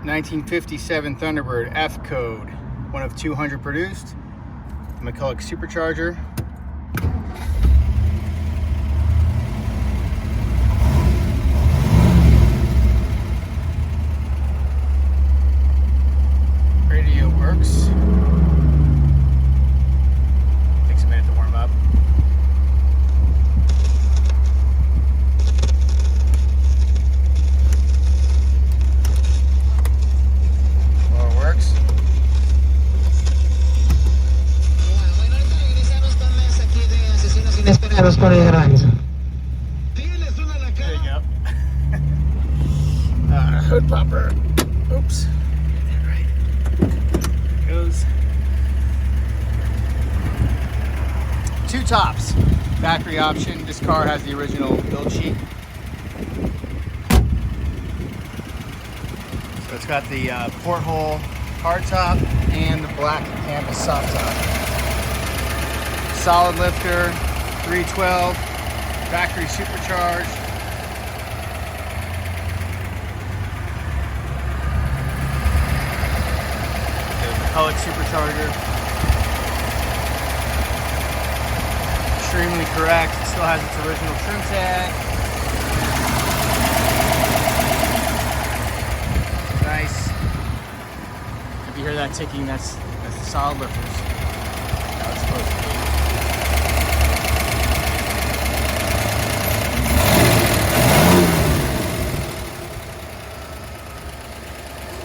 1957 Thunderbird F code, one of 200 produced. McCulloch supercharger. Radio works. Takes a minute to warm up. Works. There you go. Hood popper. Oops. Right. Goes. Two tops. Factory option. This car has the original build sheet. So it's got the porthole hard top and the black canvas soft top. Solid lifter, 312, factory supercharged. The McCulloch supercharger. Extremely correct. It still has its original trim tag. Nice. If you hear that ticking, that's the solid lifters. How it's supposed to be.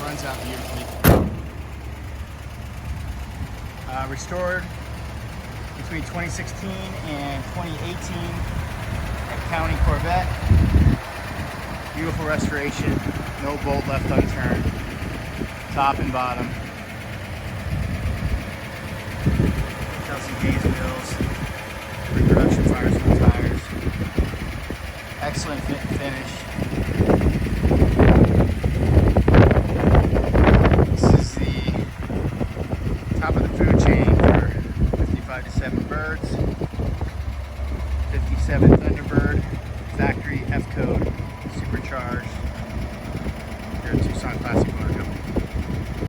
Runs out beautifully. Restored between 2016 and 2018 at County Corvette. Beautiful restoration. No bolt left unturned. Top and bottom. Chelsea Hayes wheels. Reproduction Firestone tires. Excellent fit and finish. This is the top of the food chain for 55 to 7 birds. 57 Thunderbird.